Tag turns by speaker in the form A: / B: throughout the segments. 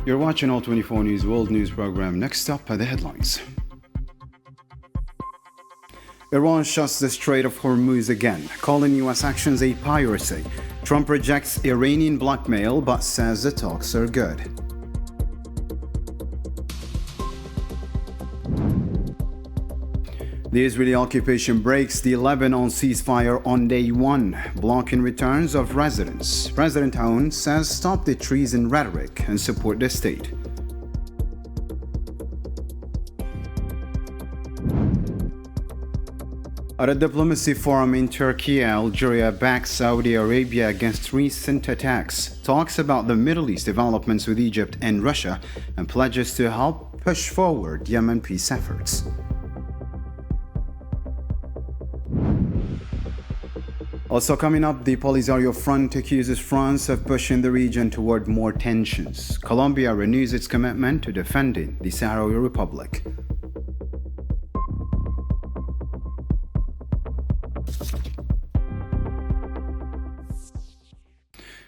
A: You're watching All 24 News World News Program. Next up are the headlines. Iran shuts the Strait of Hormuz again, calling U.S. actions a piracy. Trump rejects Iranian blackmail but says the talks are good. The Israeli occupation breaks the Lebanon ceasefire on day one, blocking returns of residents. President Aoun says stop the treason rhetoric and support the state. At a diplomacy forum in Turkey, Algeria backs Saudi Arabia against recent attacks, talks about the Middle East developments with Egypt and Russia, and pledges to help push forward Yemen peace efforts. Also coming up, the Polisario Front accuses France of pushing the region toward more tensions. Colombia renews its commitment to defending the Sahara Republic.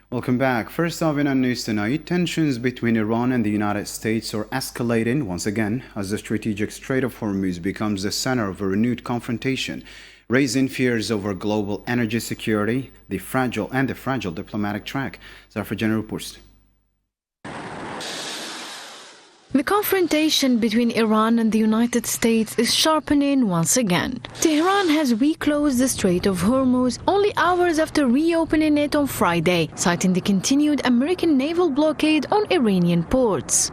A: Welcome back. First off in our news tonight, tensions between Iran and the United States are escalating once again as the strategic Strait of Hormuz becomes the center of a renewed confrontation, raising fears over global energy security, the fragile diplomatic track. Zafar General reports.
B: The confrontation between Iran and the United States is sharpening once again. Tehran has reclosed the Strait of Hormuz only hours after reopening it on Friday, citing the continued American naval blockade on Iranian ports.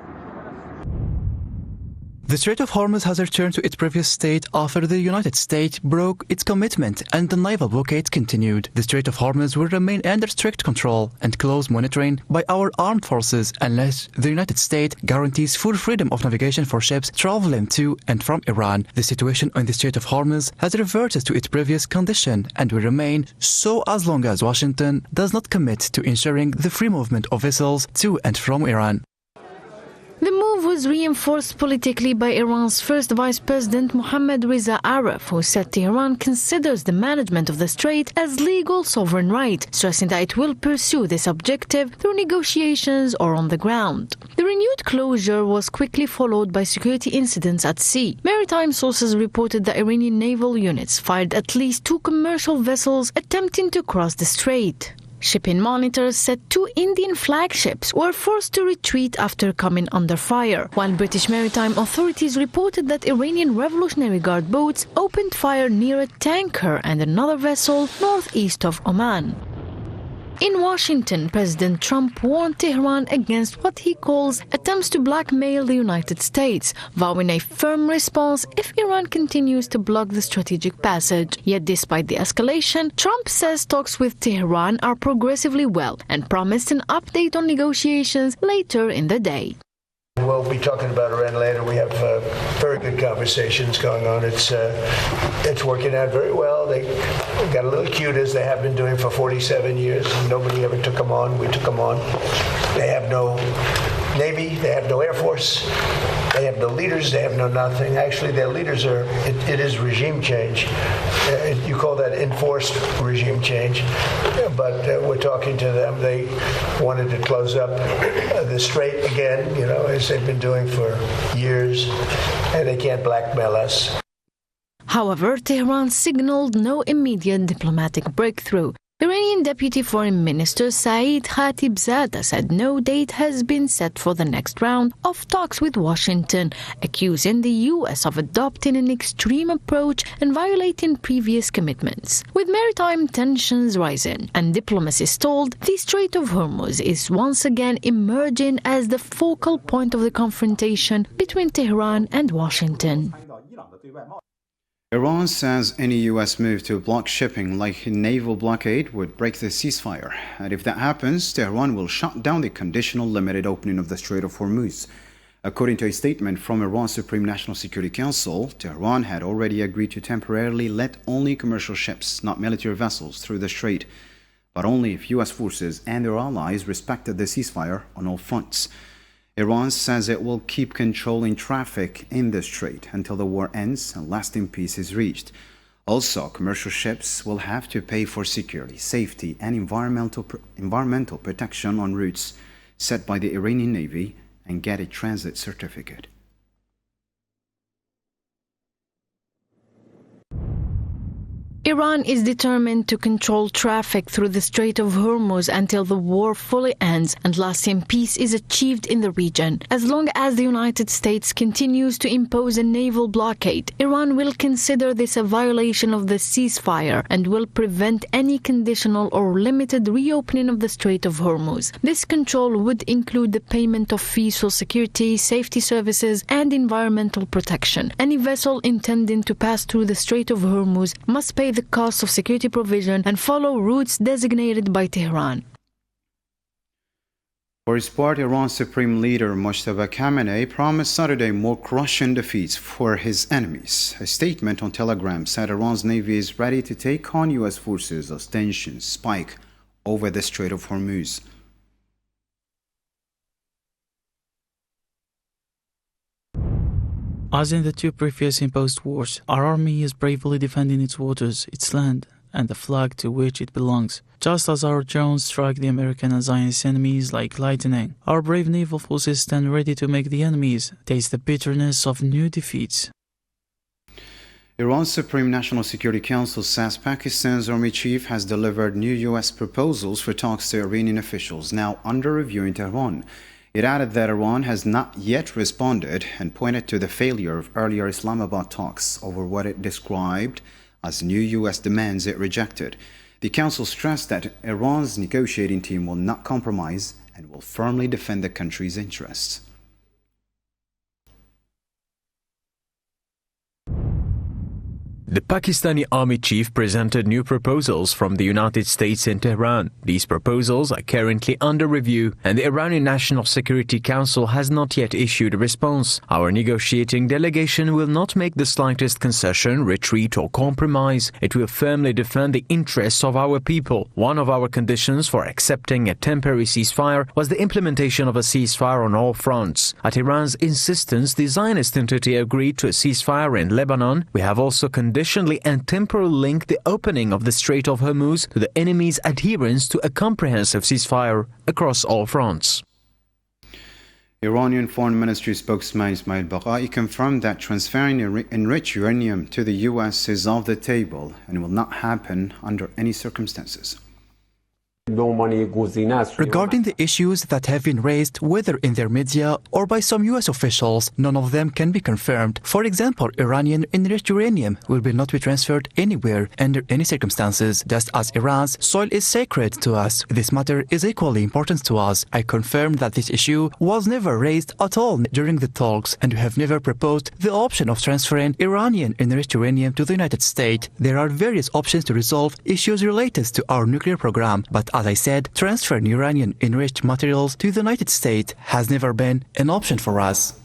C: The Strait of Hormuz has returned to its previous state after the United States broke its commitment and the naval blockade continued. The Strait of Hormuz will remain under strict control and close monitoring by our armed forces unless the United States guarantees full freedom of navigation for ships traveling to and from Iran. The situation on the Strait of Hormuz has reverted to its previous condition and will remain so as long as Washington does not commit to ensuring the free movement of vessels to and from Iran.
B: The move was reinforced politically by Iran's first Vice President Mohammad Reza Aref, who said Tehran considers the management of the strait as legal sovereign right, stressing that it will pursue this objective through negotiations or on the ground. The renewed closure was quickly followed by security incidents at sea. Maritime sources reported that Iranian naval units fired at least 2 commercial vessels attempting to cross the strait. Shipping monitors said 2 Indian flagships were forced to retreat after coming under fire, while British maritime authorities reported that Iranian Revolutionary Guard boats opened fire near a tanker and another vessel northeast of Oman. In Washington, President Trump warned Tehran against what he calls attempts to blackmail the United States, vowing a firm response if Iran continues to block the strategic passage. Yet despite the escalation, Trump says talks with Tehran are progressively well and promised an update on negotiations later in the day.
D: We'll be talking about Iran later. We have very good conversations going on. It's working out very well. They got a little cute, as they have been doing for 47 years. Nobody ever took them on. We took them on. They have no Navy. They have no Air Force. They have no leaders. They have no nothing. Actually, their leaders it is regime change. You call that enforced regime change. But we're talking to them. They wanted to close up the strait again, as they've been doing for years, and they can't blackmail us.
B: However, Tehran signaled no immediate diplomatic breakthrough. Iranian Deputy Foreign Minister Saeed Khatibzadeh said no date has been set for the next round of talks with Washington, accusing the U.S. of adopting an extreme approach and violating previous commitments. With maritime tensions rising and diplomacy stalled, the Strait of Hormuz is once again emerging as the focal point of the confrontation between Tehran and Washington.
A: Iran says any U.S. move to block shipping like a naval blockade would break the ceasefire. And if that happens, Tehran will shut down the conditional limited opening of the Strait of Hormuz. According to a statement from Iran's Supreme National Security Council, Tehran had already agreed to temporarily let only commercial ships, not military vessels, through the strait, but only if U.S. forces and their allies respected the ceasefire on all fronts. Iran says it will keep controlling traffic in the strait until the war ends and lasting peace is reached. Also, commercial ships will have to pay for security, safety, and environmental protection on routes set by the Iranian Navy and get a transit certificate.
B: Iran is determined to control traffic through the Strait of Hormuz until the war fully ends and lasting peace is achieved in the region. As long as the United States continues to impose a naval blockade, Iran will consider this a violation of the ceasefire and will prevent any conditional or limited reopening of the Strait of Hormuz. This control would include the payment of fees for security, safety services, and environmental protection. Any vessel intending to pass through the Strait of Hormuz must pay the cost of security provision and follow routes designated by Tehran.
A: For his part, Iran's Supreme Leader Mojtaba Khamenei promised Saturday more crushing defeats for his enemies. A statement on Telegram said Iran's Navy is ready to take on U.S. forces as tensions spike over the Strait of Hormuz.
C: As in the two previous imposed wars, our army is bravely defending its waters, its land, and the flag to which it belongs. Just as our drones strike the American and Zionist enemies like lightning, our brave naval forces stand ready to make the enemies taste the bitterness of new defeats.
A: Iran's Supreme National Security Council says Pakistan's army chief has delivered new U.S. proposals for talks to Iranian officials now under review in Tehran. It added that Iran has not yet responded and pointed to the failure of earlier Islamabad talks over what it described as new U.S. demands it rejected. The Council stressed that Iran's negotiating team will not compromise and will firmly defend the country's interests.
E: The Pakistani army chief presented new proposals from the United States in Tehran. These proposals are currently under review, and the Iranian National Security Council has not yet issued a response. Our negotiating delegation will not make the slightest concession, retreat, or compromise. It will firmly defend the interests of our people. One of our conditions for accepting a temporary ceasefire was the implementation of a ceasefire on all fronts. At Iran's insistence, the Zionist entity agreed to a ceasefire in Lebanon. We have also conditionally and temporarily linked the opening of the Strait of Hormuz to the enemy's adherence to a comprehensive ceasefire across all fronts.
A: Iranian Foreign Ministry spokesman Ismail Baghai confirmed that transferring enriched uranium to the U.S. is off the table and will not happen under any circumstances.
C: Regarding the issues that have been raised, whether in their media or by some U.S. officials, none of them can be confirmed. For example, Iranian enriched uranium will not be transferred anywhere under any circumstances, just as Iran's soil is sacred to us. This matter is equally important to us. I confirm that this issue was never raised at all during the talks, and we have never proposed the option of transferring Iranian enriched uranium to the United States. There are various options to resolve issues related to our nuclear program, but as I said, transferring Iranian enriched materials to the United States has never been an option for us.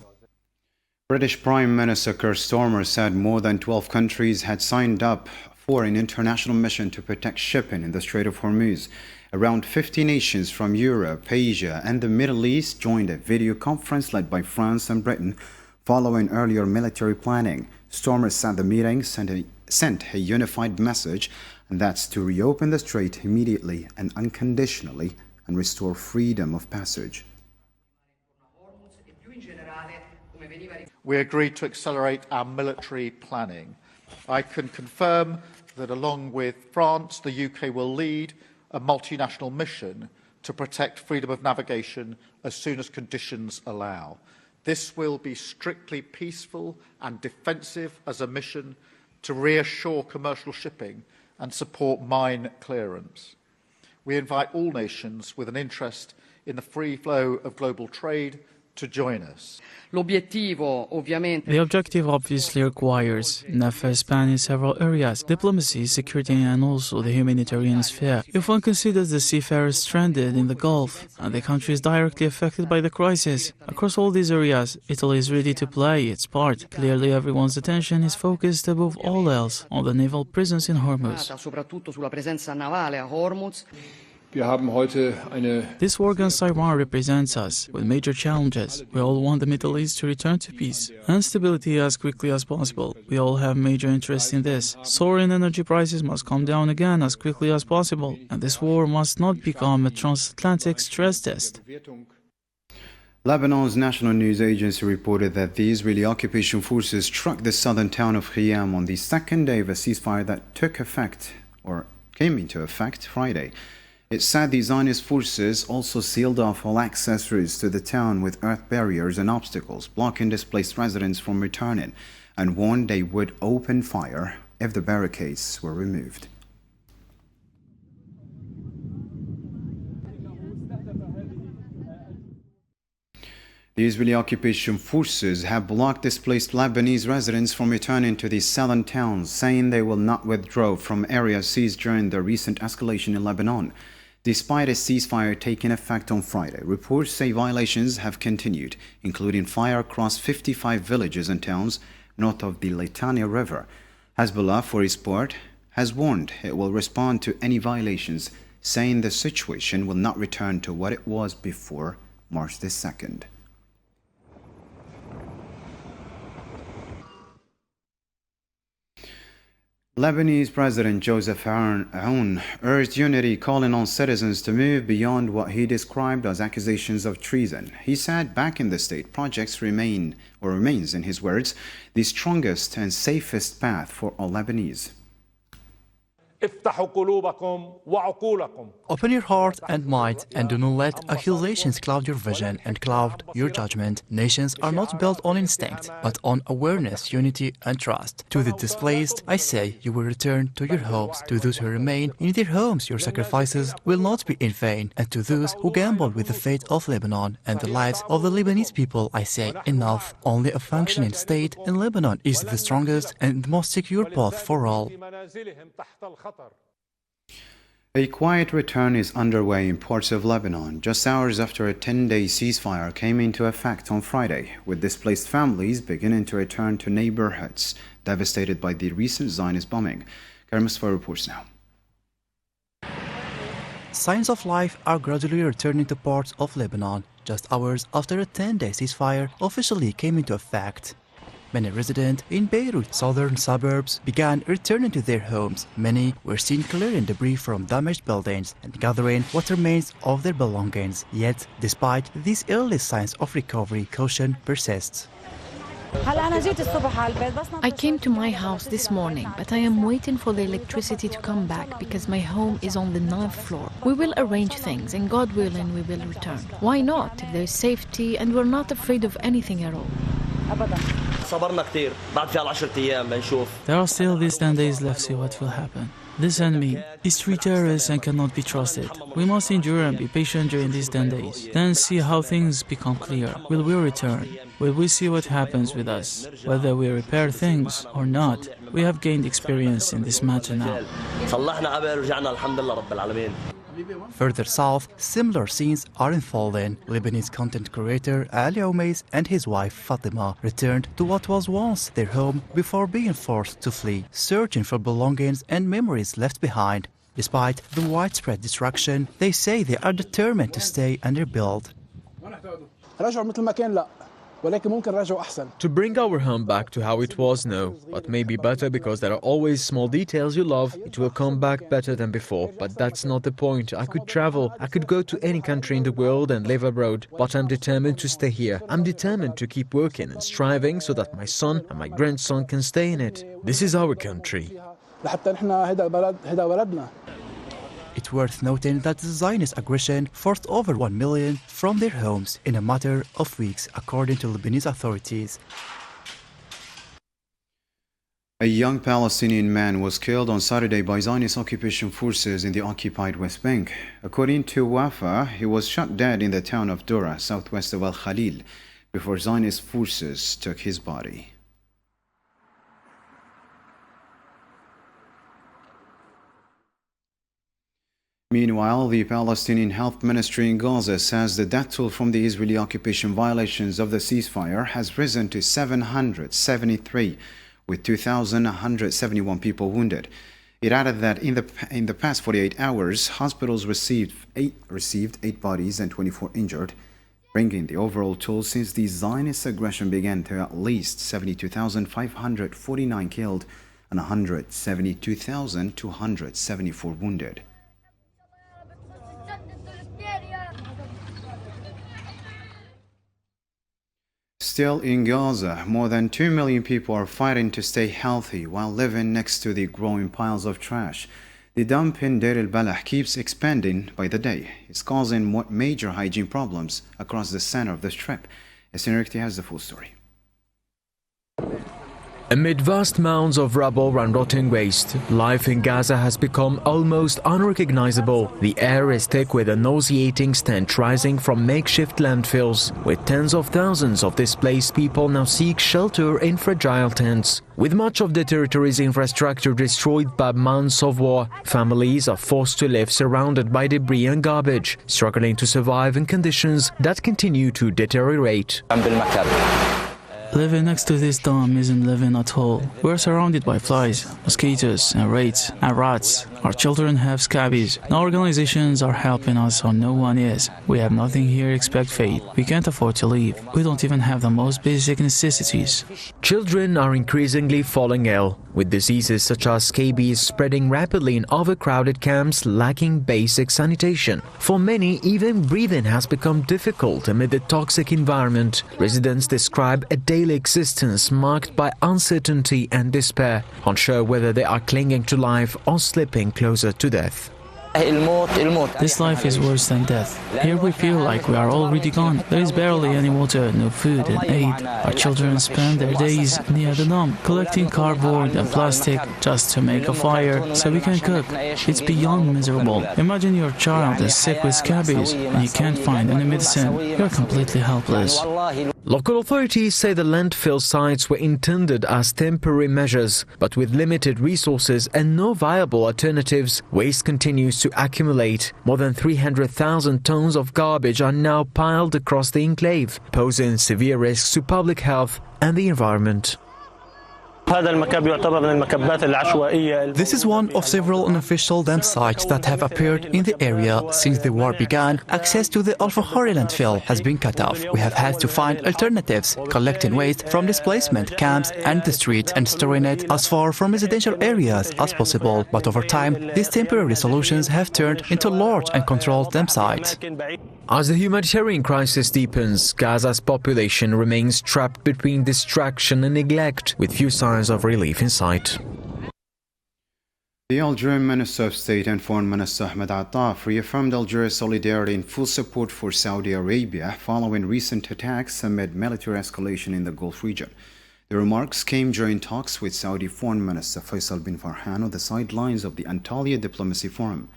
A: British Prime Minister Keir Starmer said more than 12 countries had signed up for an international mission to protect shipping in the Strait of Hormuz. Around 50 nations from Europe, Asia, and the Middle East joined a video conference led by France and Britain following earlier military planning. Starmer said the meeting sent a unified message, and that's to reopen the strait immediately and unconditionally and restore freedom of passage.
F: We agreed to accelerate our military planning. I can confirm that along with France, the UK will lead a multinational mission to protect freedom of navigation as soon as conditions allow. This will be strictly peaceful and defensive as a mission to reassure commercial shipping and support mine clearance. We invite all nations with an interest in the free flow of global trade to join us.
C: The objective obviously requires NAFTA spanning several areas: diplomacy, security, and also the humanitarian sphere. If one considers the seafarers stranded in the Gulf and the countries directly affected by the crisis, across all these areas, Italy is ready to play its part. Clearly, everyone's attention is focused above all else on the naval presence in Hormuz. This war against Iran represents us with major challenges. We all want the Middle East to return to peace and stability as quickly as possible. We all have major interest in this. Soaring energy prices must come down again as quickly as possible, and this war must not become a transatlantic stress test.
A: Lebanon's national news agency reported that the Israeli occupation forces struck the southern town of Khiam on the second day of a ceasefire that came into effect Friday. It said the Zionist forces also sealed off all access routes to the town with earth barriers and obstacles, blocking displaced residents from returning, and warned they would open fire if the barricades were removed. The Israeli occupation forces have blocked displaced Lebanese residents from returning to the southern towns, saying they will not withdraw from areas seized during the recent escalation in Lebanon. Despite a ceasefire taking effect on Friday, reports say violations have continued, including fire across 55 villages and towns north of the Litani River. Hezbollah, for its part, has warned it will respond to any violations, saying the situation will not return to what it was before March the 2nd. Lebanese President Joseph Aoun urged unity, calling on citizens to move beyond what he described as accusations of treason. He said back in the state projects remains, in his words, the strongest and safest path for all Lebanese.
C: Open your heart and mind, and do not let accusations cloud your vision and cloud your judgment. Nations are not built on instinct, but on awareness, unity, and trust. To the displaced, I say, you will return to your homes. To those who remain in their homes, your sacrifices will not be in vain. And to those who gamble with the fate of Lebanon and the lives of the Lebanese people, I say, enough. Only a functioning state in Lebanon is the strongest and most secure path for all.
A: A quiet return is underway in parts of Lebanon just hours after a 10-day ceasefire came into effect on Friday, with displaced families beginning to return to neighborhoods devastated by the recent Zionist bombing. Karim Mustafa reports now.
C: Signs of life are gradually returning to parts of Lebanon just hours after a 10-day ceasefire officially came into effect. Many residents in Beirut's southern suburbs began returning to their homes. Many were seen clearing debris from damaged buildings and gathering what remains of their belongings. Yet, despite these early signs of recovery, caution persists.
B: I came to my house this morning, but I am waiting for the electricity to come back because my home is on the 9th floor. We will arrange things, and God willing, we will return. Why not, if there is safety and we're not afraid of anything at all?
G: There are still these 10 days left, see what will happen. This enemy is street terrorist and cannot be trusted. We must endure and be patient during these 10 days. Then see how things become clear. Will we return? Will we see what happens with us? Whether we repair things or not, we have gained experience in this matter now.
C: Further south, similar scenes are unfolding. Lebanese content creator Ali Oumeis and his wife Fatima returned to what was once their home before being forced to flee, searching for belongings and memories left behind. Despite the widespread destruction, they say they are determined to stay and rebuild.
E: To bring our home back to how it was, no. But maybe better because there are always small details you love. It will come back better than before. But that's not the point. I could travel. I could go to any country in the world and live abroad. But I'm determined to stay here. I'm determined to keep working and striving so that my son and my grandson can stay in it. This is our country.
C: It's worth noting that the Zionist aggression forced over 1 million from their homes in a matter of weeks, according to Lebanese authorities.
A: A young Palestinian man was killed on Saturday by Zionist occupation forces in the occupied West Bank. According to Wafa, he was shot dead in the town of Dura, southwest of Al-Khalil, before Zionist forces took his body. Meanwhile, the Palestinian Health Ministry in Gaza says the death toll from the Israeli occupation violations of the ceasefire has risen to 773, with 2,171 people wounded. It added that in the past 48 hours, hospitals received eight bodies and 24 injured, bringing the overall toll since the Zionist aggression began to at least 72,549 killed and 172,274 wounded. Still in Gaza, more than 2 million people are fighting to stay healthy while living next to the growing piles of trash. The dump in Deir al-Balah keeps expanding by the day. It's causing major hygiene problems across the center of the strip. Escalation has the full story.
E: Amid vast mounds of rubble and rotting waste, life in Gaza has become almost unrecognizable. The air is thick with a nauseating stench rising from makeshift landfills, with tens of thousands of displaced people now seek shelter in fragile tents. With much of the territory's infrastructure destroyed by months of war, families are forced to live surrounded by debris and garbage, struggling to survive in conditions that continue to deteriorate.
G: Living next to this dome isn't living at all. We're surrounded by flies, mosquitoes, and rats, and rats. Our children have scabies. No organizations are helping us, or no one is. We have nothing here except fate. We can't afford to leave. We don't even have the most basic necessities.
E: Children are increasingly falling ill, with diseases such as scabies spreading rapidly in overcrowded camps lacking basic sanitation. For many, even breathing has become difficult amid the toxic environment. Residents describe a daily existence marked by uncertainty and despair, unsure whether they are clinging to life or slipping closer to death.
G: This life is worse than death. Here we feel like we are already gone. There is barely any water, no food and aid. Our children spend their days near the dome, collecting cardboard and plastic just to make a fire so we can cook. It's beyond miserable. Imagine your child is sick with scabies and you can't find any medicine. You're completely helpless.
E: Local authorities say the landfill sites were intended as temporary measures, but with limited resources and no viable alternatives, waste continues to accumulate. More than 300,000 tons of garbage are now piled across the enclave, posing severe risks to public health and the environment.
C: This is one of several unofficial dump sites that have appeared in the area since the war began. Access to the Al-Fahari landfill has been cut off. We have had to find alternatives, collecting waste from displacement camps and the street and storing it as far from residential areas as possible. But over time, these temporary solutions have turned into large and controlled dump sites.
E: As the humanitarian crisis deepens, Gaza's population remains trapped between distraction and neglect, with few signs of relief in sight.
A: The Algerian Minister of State and Foreign Minister Ahmed Attaf reaffirmed Algeria's solidarity and full support for Saudi Arabia following recent attacks amid military escalation in the Gulf region. The remarks came during talks with Saudi Foreign Minister Faisal bin Farhan on the sidelines of the Antalya Diplomacy Forum.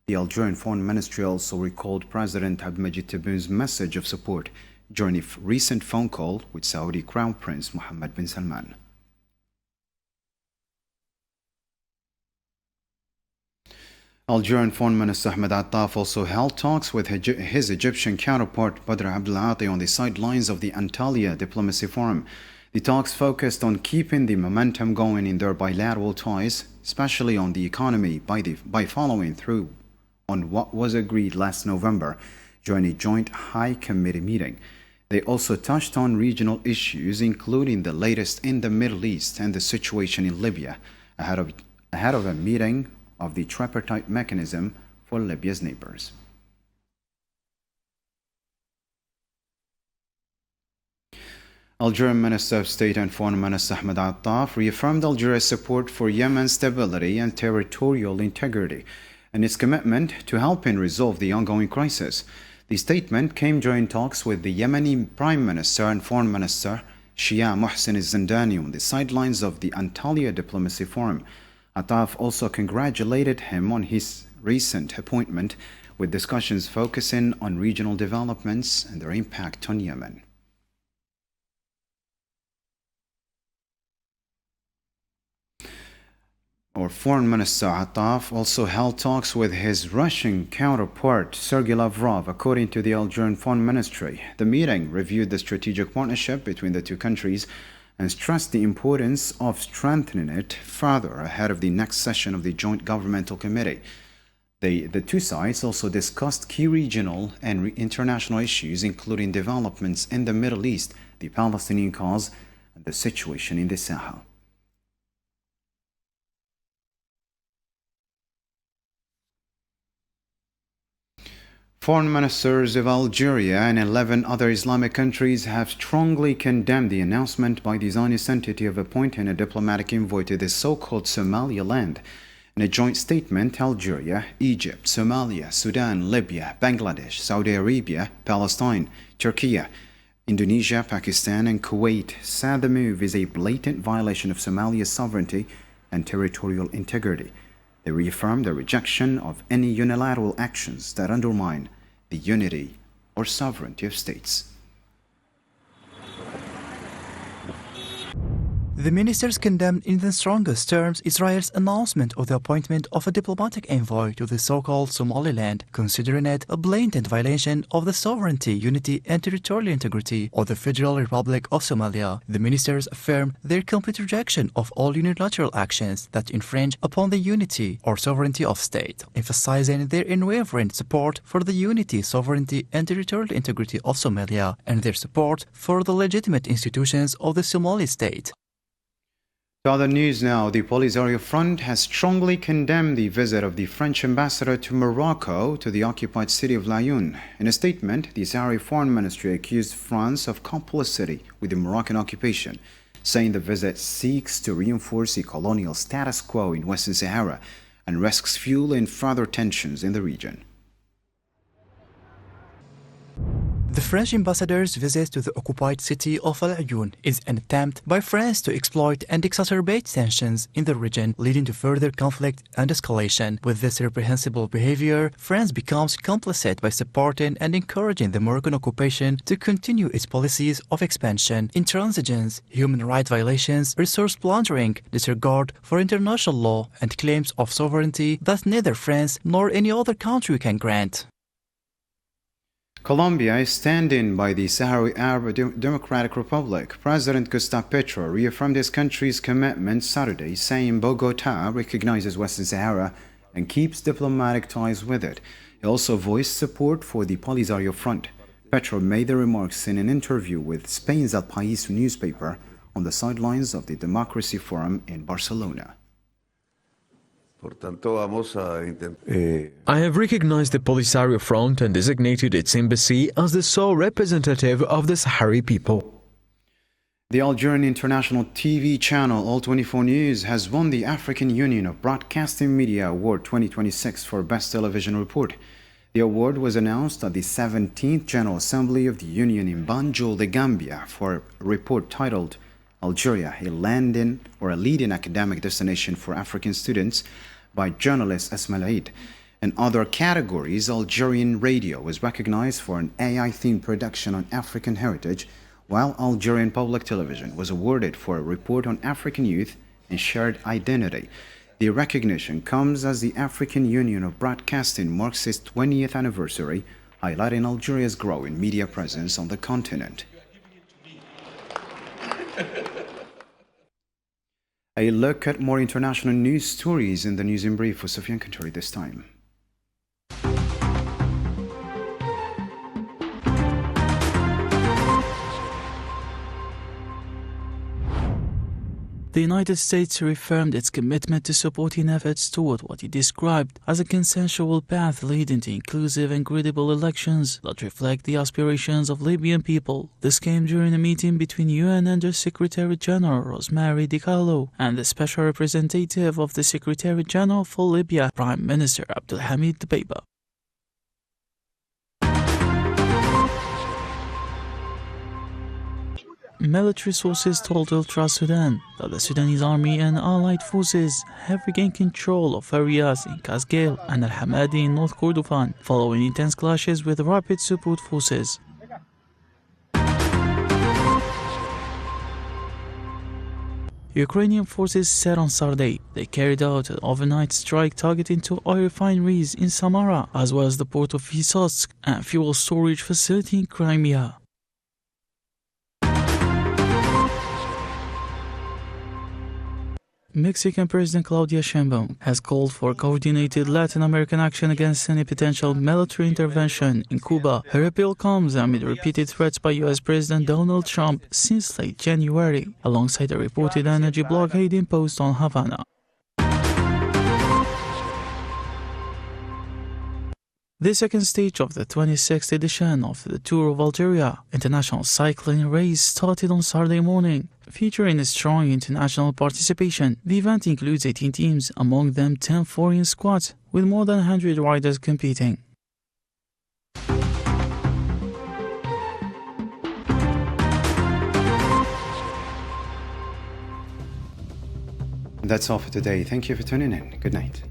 A: The Algerian Foreign Ministry also recalled President Abdelmajid Tebboun's message of support during a recent phone call with Saudi Crown Prince Mohammed bin Salman. Algerian Foreign Minister Ahmed Attaf also held talks with his Egyptian counterpart Badr Abdelati on the sidelines of the Antalya Diplomacy Forum. The talks focused on keeping the momentum going in their bilateral ties, especially on the economy, by following through on what was agreed last November during a joint high committee meeting. They also touched on regional issues, including the latest in the Middle East and the situation in Libya, ahead of a meeting of the tripartite mechanism for Libya's neighbors. Algerian Minister of State and Foreign Minister Ahmed Attaf reaffirmed Algeria's support for Yemen's stability and territorial integrity and its commitment to helping resolve the ongoing crisis. The statement came during talks with the Yemeni Prime Minister and Foreign Minister Shia Mohsen al-Zindani on the sidelines of the Antalya Diplomacy Forum. Attaf also congratulated him on his recent appointment, with discussions focusing on regional developments and their impact on Yemen. Our Foreign Minister Attaf also held talks with his Russian counterpart Sergei Lavrov, according to the Algerian Foreign Ministry. The meeting reviewed the strategic partnership between the two countries and stressed the importance of strengthening it further ahead of the next session of the Joint Governmental Committee. The two sides also discussed key regional and international issues, including developments in the Middle East, the Palestinian cause, and the situation in the Sahara. Foreign ministers of Algeria and 11 other Islamic countries have strongly condemned the announcement by the Zionist entity of appointing a diplomatic envoy to the so-called Somaliland. In a joint statement, Algeria, Egypt, Somalia, Sudan, Libya, Bangladesh, Saudi Arabia, Palestine, Turkey, Indonesia, Pakistan, and Kuwait said the move is a blatant violation of Somalia's sovereignty and territorial integrity. They reaffirmed the rejection of any unilateral actions that undermine the unity or sovereignty of states.
C: The ministers condemned in the strongest terms Israel's announcement of the appointment of a diplomatic envoy to the so-called Somaliland, considering it a blatant violation of the sovereignty, unity and territorial integrity of the Federal Republic of Somalia. The ministers affirmed their complete rejection of all unilateral actions that infringe upon the unity or sovereignty of state, emphasizing their unwavering support for the unity, sovereignty and territorial integrity of Somalia and their support for the legitimate institutions of the Somali state.
A: To other news now, the Polisario Front has strongly condemned the visit of the French ambassador to Morocco to the occupied city of Laayoune. In a statement, the Sahrawi Foreign Ministry accused France of complicity with the Moroccan occupation, saying the visit seeks to reinforce the colonial status quo in Western Sahara and risks fuel in further tensions in the region.
C: The French ambassador's visit to the occupied city of Laayoune is an attempt by France to exploit and exacerbate tensions in the region, leading to further conflict and escalation. With this reprehensible behavior, France becomes complicit by supporting and encouraging the Moroccan occupation to continue its policies of expansion, intransigence, human rights violations, resource plundering, disregard for international law, and claims of sovereignty that neither France nor any other country can grant.
A: Colombia is standing by the Sahrawi Arab Democratic Republic. President Gustavo Petro reaffirmed his country's commitment Saturday, saying Bogotá recognizes Western Sahara and keeps diplomatic ties with it. He also voiced support for the Polisario Front. Petro made the remarks in an interview with Spain's El País newspaper on the sidelines of the Democracy Forum in Barcelona.
E: I have recognized the Polisario Front and designated its embassy as the sole representative of the Sahrawi people.
A: The Algerian international TV channel All 24 News has won the African Union of Broadcasting Media Award 2026 for Best Television Report. The award was announced at the 17th General Assembly of the Union in Banjul, the Gambia, for a report titled Algeria, a leading academic destination for African students, by journalist Ismail Eid. In other categories, Algerian radio was recognized for an AI-themed production on African heritage, while Algerian Public Television was awarded for a report on African youth and shared identity. The recognition comes as the African Union of Broadcasting marks its 20th anniversary, highlighting Algeria's growing media presence on the continent. A look at more international news stories in the News in Brief with Sofian Kantari this time.
G: The United States reaffirmed its commitment to supporting efforts toward what it described as a consensual path leading to inclusive and credible elections that reflect the aspirations of Libyan people. This came during a meeting between UN Under-Secretary General Rosemary DiCarlo and the Special Representative of the Secretary General for Libya, Prime Minister Abdulhamid Dbeiba. Military sources told Ultra Sudan that the Sudanese army and allied forces have regained control of areas in Kasgail and Al Hamadi in North Kordofan following intense clashes with rapid support forces. Ukrainian forces said on Saturday they carried out an overnight strike targeting two oil refineries in Samara as well as the port of Vysotsk and fuel storage facility in Crimea. Mexican President Claudia Sheinbaum has called for coordinated Latin American action against any potential military intervention in Cuba. Her appeal comes amid repeated threats by U.S. President Donald Trump since late January, alongside a reported energy blockade imposed on Havana. The second stage of the 26th edition of the Tour of Algeria international cycling race started on Saturday morning. Featuring a strong international participation, the event includes 18 teams, among them 10 foreign squads, with more than 100 riders competing.
A: That's all for today. Thank you for tuning in. Good night.